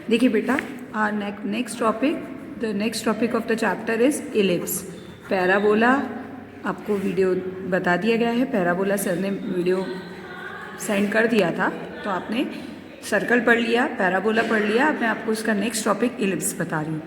देखिए बेटा, our next topic of the chapter is ellipse. Parabola आपको वीडियो बता दिया गया है। पैराबोला सर ने वीडियो सेंड कर दिया था, तो आपने सर्कल पढ़ लिया, पैराबोला पढ़ लिया। अब मैं आपको इसका नेक्स्ट टॉपिक इलिप्स बता रही हूँ।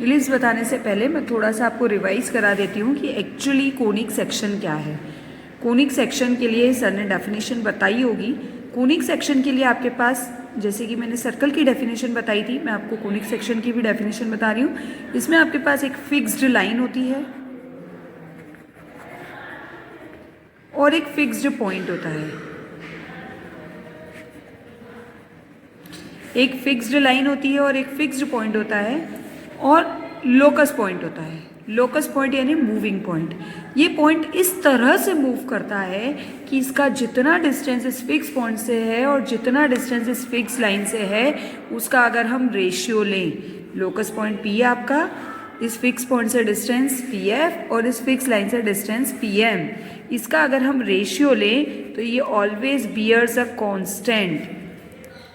इलिप्स बताने से पहले मैं थोड़ा सा आपको रिवाइज करा देती हूँ कि एक्चुअली कोनिक सेक्शन क्या है। कोनिक सेक्शन के लिए सर ने डेफिनेशन बताई होगी। कोनिक सेक्शन के लिए आपके पास, जैसे कि मैंने सर्कल की डेफिनेशन बताई थी, मैं आपको कोनिक सेक्शन की भी डेफिनेशन बता रही हूँ। इसमें आपके पास एक फिक्स्ड लाइन होती है और एक फिक्स्ड पॉइंट होता है। एक फिक्स्ड लाइन होती है और एक फिक्स्ड पॉइंट होता है, और लोकस पॉइंट होता है। लोकस पॉइंट यानी मूविंग पॉइंट। ये पॉइंट इस तरह से मूव करता है कि इसका जितना डिस्टेंस इस फिक्स पॉइंट से है और जितना डिस्टेंस इस फिक्स लाइन से है, उसका अगर हम रेशियो लें, लोकस पॉइंट पी है आपका, इस फिक्स पॉइंट से डिस्टेंस पी एफ और इस फिक्स लाइन से डिस्टेंस पी एम, इसका अगर हम रेशियो लें तो ये ऑलवेज बियर्स अ कांस्टेंट।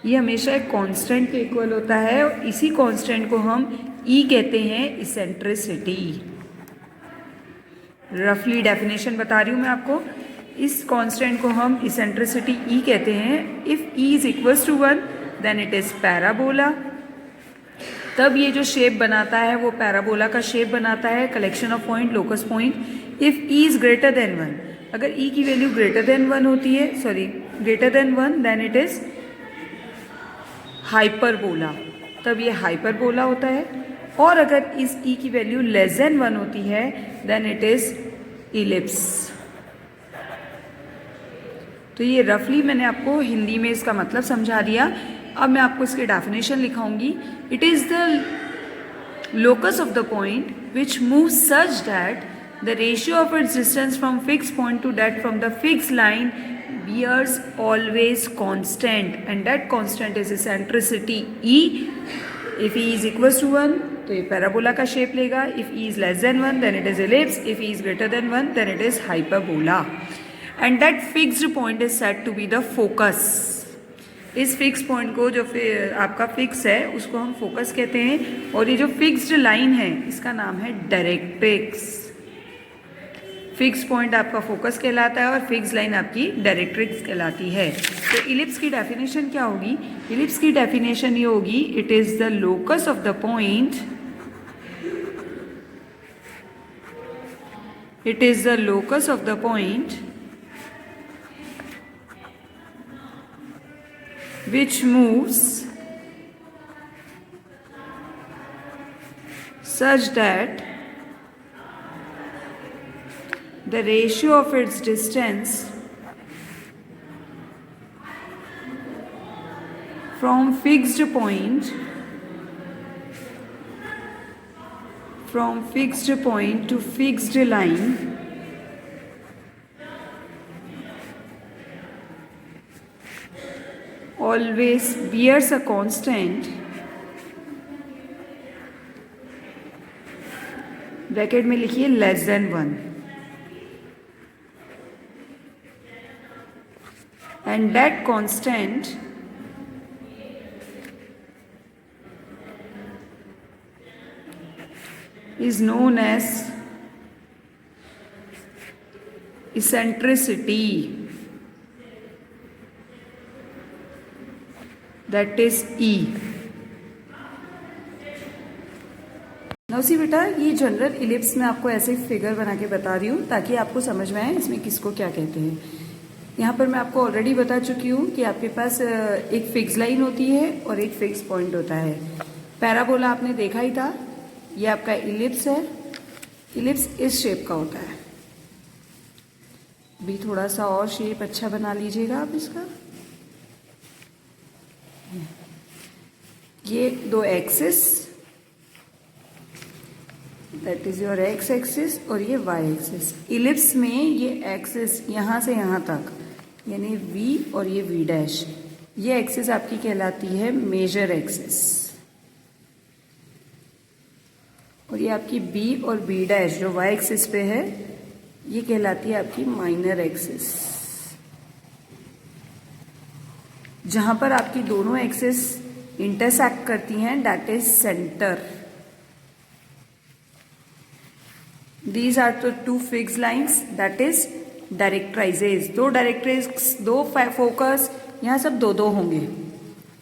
ये हमेशा एक कांस्टेंट के इक्वल होता है, और इसी कांस्टेंट को हम ई कहते हैं इसेंट्रिसिटी। रफली डेफिनेशन बता रही हूँ मैं आपको। इस कांस्टेंट को हम इसेंट्रिसिटी ई कहते हैं। If e is equals to 1 then it is parabola. तब ये जो शेप बनाता है वो पैराबोला का शेप बनाता है, collection of point, locus point. If e is greater than 1, अगर ई की वैल्यू ग्रेटर देन 1 होती है, greater than 1, then it is hyperbola. तब ये हाइपरबोला होता है। और अगर इस ई की वैल्यू लेस देन 1 होती है, देन इट इज इलिप्स। तो ये रफली मैंने आपको हिंदी में इसका मतलब समझा दिया। अब मैं आपको इसकी डेफिनेशन लिखाऊंगी। It is the locus of the point which move such that the ratio of its distance from fix point to that from the fix line bears always constant, and that constant is eccentricity E. If E is equals to 1 तो ये parabola का shape लेगा। If E is less than 1 then it is ellipse. If E is greater than 1 then it is hyperbola. And that fixed point is said to be the focus. इस fix point को जो आपका fix है उसको हम focus कहते हैं, और ये जो फिक्स्ड लाइन है इसका नाम है डायरेक्ट्रिक्स। फिक्स पॉइंट आपका फोकस कहलाता है और फिक्स लाइन आपकी डायरेक्ट्रिक्स कहलाती है। तो इलिप्स की डेफिनेशन क्या होगी? इलिप्स की डेफिनेशन ये होगी, it is the locus of the point, it is the locus of the point which moves such that the ratio of its distance from fixed point to fixed line always bears a constant, bracket में लिखिए less than 1, and that constant is known as eccentricity, that is E. नौ सी बेटा, ये general ellipse में आपको ऐसे figure बना के बता रही हूँ ताकि आपको समझ में आए इसमें किसको क्या कहते हैं। यहाँ पर मैं आपको ऑलरेडी बता चुकी हूँ कि आपके पास एक फिक्स लाइन होती है और एक फिक्स पॉइंट होता है। पैराबोला आपने देखा ही था, ये आपका इलिप्स है। इलिप्स इस शेप का होता है। भी थोड़ा सा और शेप अच्छा बना लीजिएगा आप इसका। ये दो axis, that is your x axis, और ये वाई एक्सिस। इलिप्स में ये एक्सिस यहाँ से यहाँ तक यानी v और ये v डैश, ये एक्सिस आपकी कहलाती है मेजर एक्सिस, और ये आपकी b और b डैश जो y एक्सिस पे है ये कहलाती है आपकी माइनर एक्सिस। जहां पर आपकी दोनों एक्सिस इंटरसेक्ट करती हैं, that is centre. These are the two fixed lines, that is डायरेक्ट्राइजेस. दो डायरेक्ट्रिक्स, दो फोकस, यहाँ सब दो दो होंगे.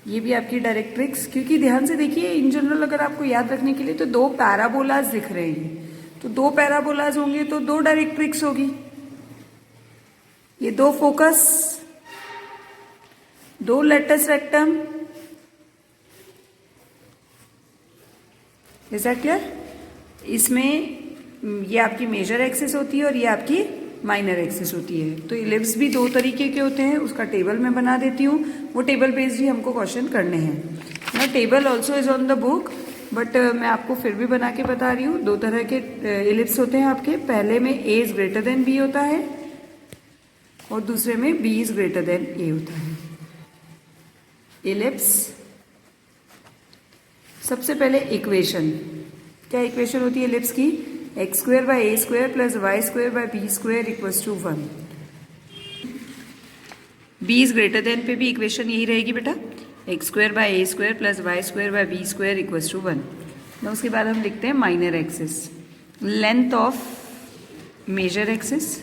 ये भी आपकी डायरेक्ट्रिक्स, क्योंकि ध्यान से देखिए इन जनरल अगर आपको याद रखने के लिए तो दो पैराबोलाज दिख रहे हैं, तो दो पैराबोलाज होंगे तो दो डायरेक्ट्रिक्स होगी. ये दो फोकस, दो latus rectum. Is that clear? इसमें ये आपकी मेजर एक्सिस होती है और ये आपकी माइनर एक्सिस होती है. तो इलिप्स भी दो तरीके के होते हैं, उसका टेबल मैं बना देती हूँ. वो टेबल बेस्ड ही हमको क्वेश्चन करने हैं. ना table also is on the book, but मैं आपको फिर भी बना के बता रही हूँ. दो तरह के इलिप्स होते हैं आपके. पहले में ए इज ग्रेटर देन बी होता है और दूसरे में बी इज ग्रेटर देन ए होता है. इलिप्स, सबसे पहले इक्वेशन. क्या इक्वेशन होती है इलिप्स की? X square by a square plus y square by b square equals to 1. B is greater than पे भी इक्वेशन यही रहेगी बेटा, x square by a square plus y square by b square equals to 1. ना उसके बाद हम लिखते हैं minor axis. Length of major axis.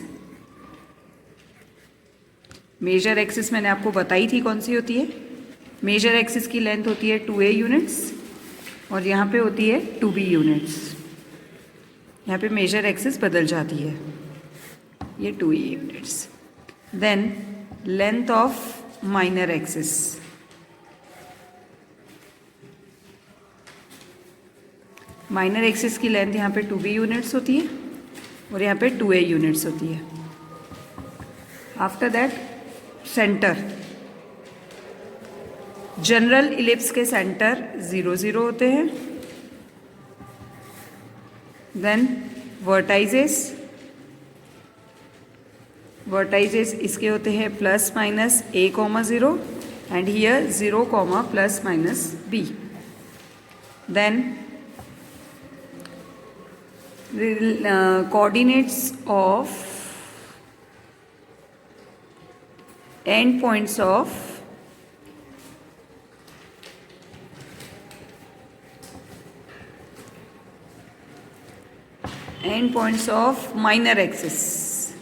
Major axis मैंने आपको बताई थी कौन सी होती है. मेजर एक्सिस की लेंथ होती है 2a यूनिट्स और यहाँ पे होती है 2b यूनिट्स. यहाँ पे मेजर एक्सिस बदल जाती है, ये 2a units. Then length of minor axis. Minor axis की लेंथ यहाँ पे 2b यूनिट्स होती है और यहाँ पे 2a यूनिट्स होती है. After that centre. General ellipse के सेंटर 0 0 होते हैं. देन वर्टाइजेस. वर्टाइजेस इसके होते हैं plus minus a, 0 and here 0, plus minus b. Then coordinates of end points ऑफ end points of minor axis.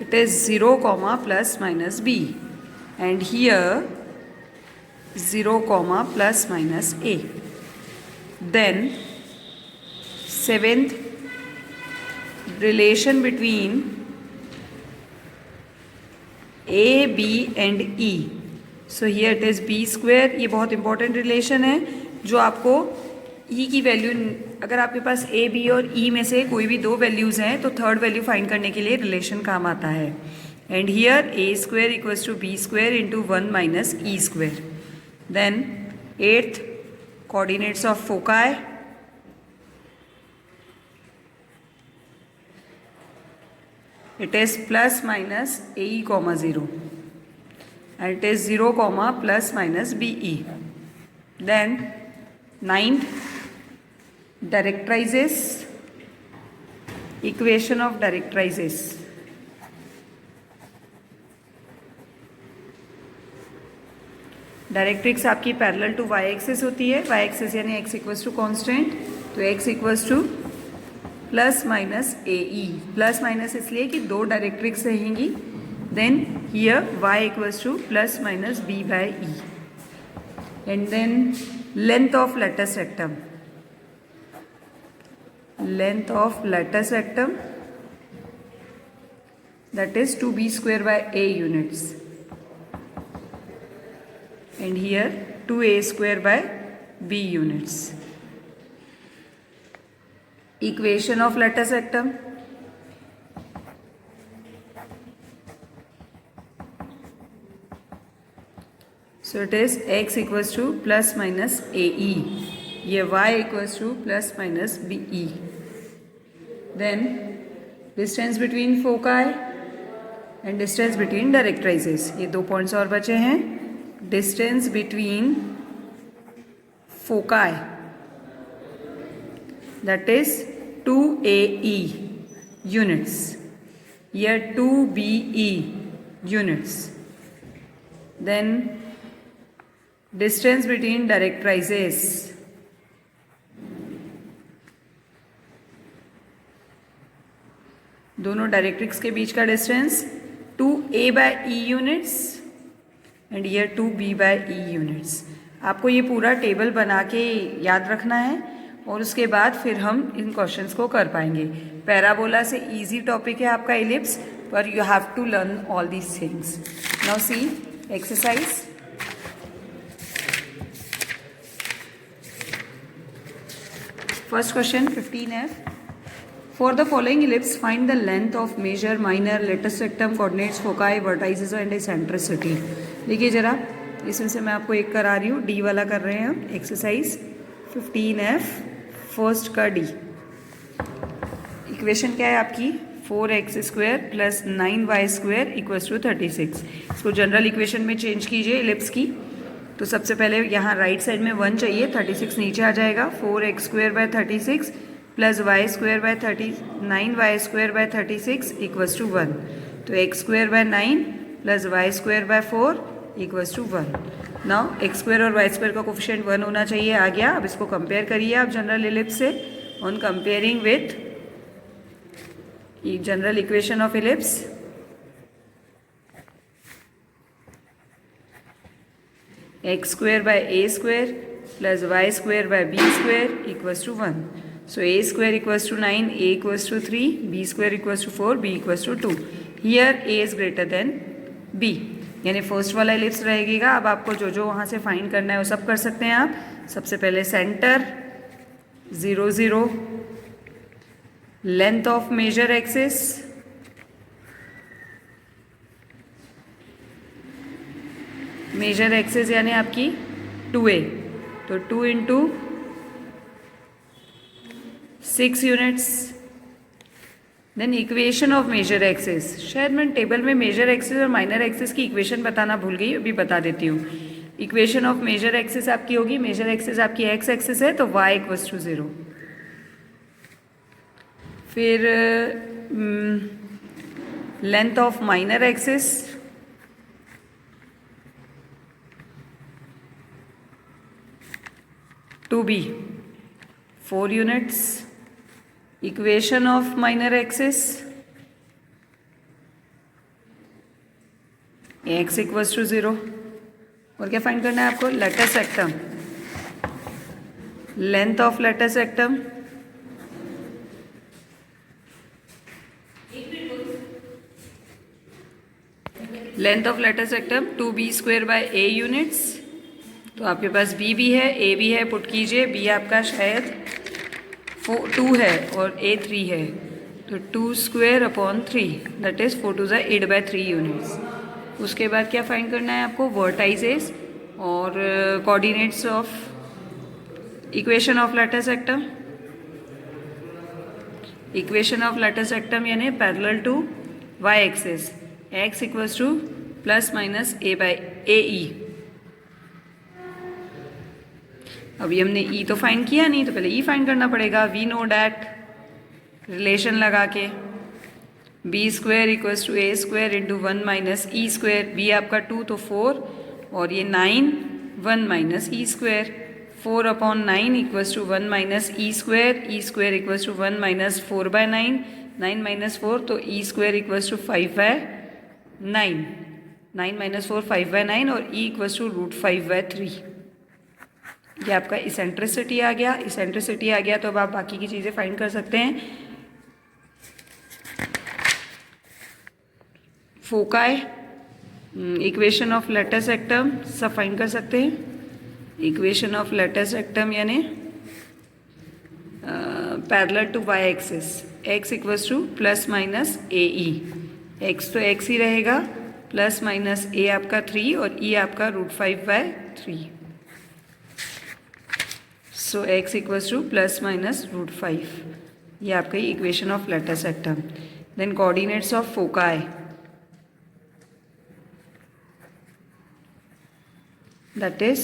It is 0, plus minus b and here 0, plus minus a. Then seventh, relation between a, b and e. So here it is b square. ये बहुत important relation है जो आपको ई की value, अगर आपके पास ए, B और ई में से कोई भी दो वैल्यूज़ हैं तो थर्ड वैल्यू फाइंड करने के लिए रिलेशन काम आता है. And here A square equals to B square into 1 minus E square. Then eighth, coordinates of foci. It is plus minus A E, 0 and it is 0, plus minus B E. Then ninth, directrices. Equation of directrices. Directrix आपकी parallel to Y axis होती है. Y axis यानी X equals to constant, तो X equals to plus minus A E. Plus minus इसलिए कि दो directrix रहेंगी. Then here y equals to plus minus b by e. And then length of lattice rectum. Length of lattice rectum, that is 2b square by a units and here 2a square by b units. Equation of lattice rectum. So it is x equals to plus minus AE. ये y equals to plus minus BE. Then distance between foci and distance between directrices. ये दो points और बचे हैं. Distance between foci, that is 2AE units. Here 2BE units. then distance between directrices, दोनों directrix के बीच का distance 2a/e units and year 2b/e units. आपको ये पूरा टेबल बना के याद रखना है और उसके बाद फिर हम इन क्वेश्चंस को कर पाएंगे। पैराबोला से इजी टॉपिक है आपका इलिप्स, पर you have to learn all these things. Now see exercise. First question 15F। For the following ellipse, find the length of major, minor, lattice rectum, coordinates, foci, vertices and eccentricity। देखिए जरा, इसमें से मैं आपको एक करा रही हूँ, डी वाला कर रहे हैं हम। एक्सरसाइज 15F फर्स्ट का डी। इक्वेशन क्या है आपकी? 4x² plus 9y² equals to 36। इसको जनरल इक्वेशन में चेंज कीजिए इलिप्स की। तो सबसे पहले यहाँ राइट साइड में 1 चाहिए, 36 नीचे आ जाएगा। 4x²/36 plus y² 9y² 36 to 1। तो x²/9 plus y²/4 equals to 1। Now x² और y² का कोफिशिएंट 1 होना चाहिए, आ गया। अब इसको कंपेयर करिए आप जनरल इलिप्स से। On comparing with general equation of ellipse, x²/a² plus y²/b² equals to 1। So a² equals to 9, a equals to 3, b² equals to 4, b equals to 2. Here a is greater than b, यानी first वाला ellipse रहेगा। अब आपको जो जो वहाँ से find करना है वो सब कर सकते हैं आप। सबसे पहले centre 0 0, length of major axis, major axis यानी आपकी 2a, तो 2 × 6 units. Then equation of major axis, शायद मैं टेबल में मेजर एक्सिस और माइनर एक्सिस की इक्वेशन बताना भूल गई, अभी बता देती हूँ। इक्वेशन ऑफ मेजर एक्सिस आपकी होगी, मेजर एक्सिस आपकी एक्स एक्सिस है तो y इक्वल्स टू 0। फिर length of minor axis, to be 4 units. Equation of minor axis x equals to 0। और क्या फाइंड करना है आपको? Latus rectum, length of latus rectum, length of latus rectum 2b²/a units. तो आपके पास b भी है, a भी है, पुट कीजिए। b आपका शायद 2 है और a 3 है, तो 2²/3 दैट इज 4 2 8/3 यूनिट्स। उसके बाद क्या फाइंड करना है आपको? वर्टाइसेस और coordinates of equation of latus rectum. Equation of latus rectum यानी parallel to y axis, x equals to ±a/e। अभी हमने e तो फाइंड किया नहीं, तो पहले e फाइंड करना पड़ेगा। वी नो डैट, रिलेशन लगा के b² equals to a² × 1 - e²। b आपका 2 तो 4 और ये 9, 1 - e²। 4/9 equals to 1 - e²। e² equals to 1 - 4/9, 9 - 4 तो e² इक्वल्स टू 5/9, 9 - 4 5/9 और e इक्वल्स टू √5/3। ये आपका इसेंट्रिसिटी आ गया। इसेंट्रिसिटी आ गया तो अब आप बाकी की चीज़ें फाइंड कर सकते हैं। Foci, equation of latus rectum सब फाइंड कर सकते हैं। इक्वेशन ऑफ लेटस रेक्टम यानी parallel to y axis, x equals to ±ae। x तो x ही रहेगा, ±a आपका 3 और e आपका √5/3। So x equals to ±√5। ये आपकी equation of latus rectum. Then coordinates of foci, that is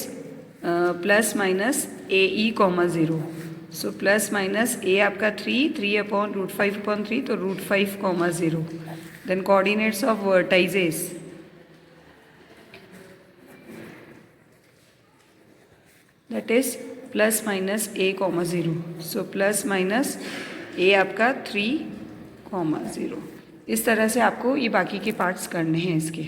±ae, 0। So ±a आपका 3/√5/3 तो √5, 0। Then coordinates of vertices, that is plus minus a, 0. So plus minus a आपका 3, 0. इस तरह से आपको ये बाकी के पार्ट्स करने हैं इसके.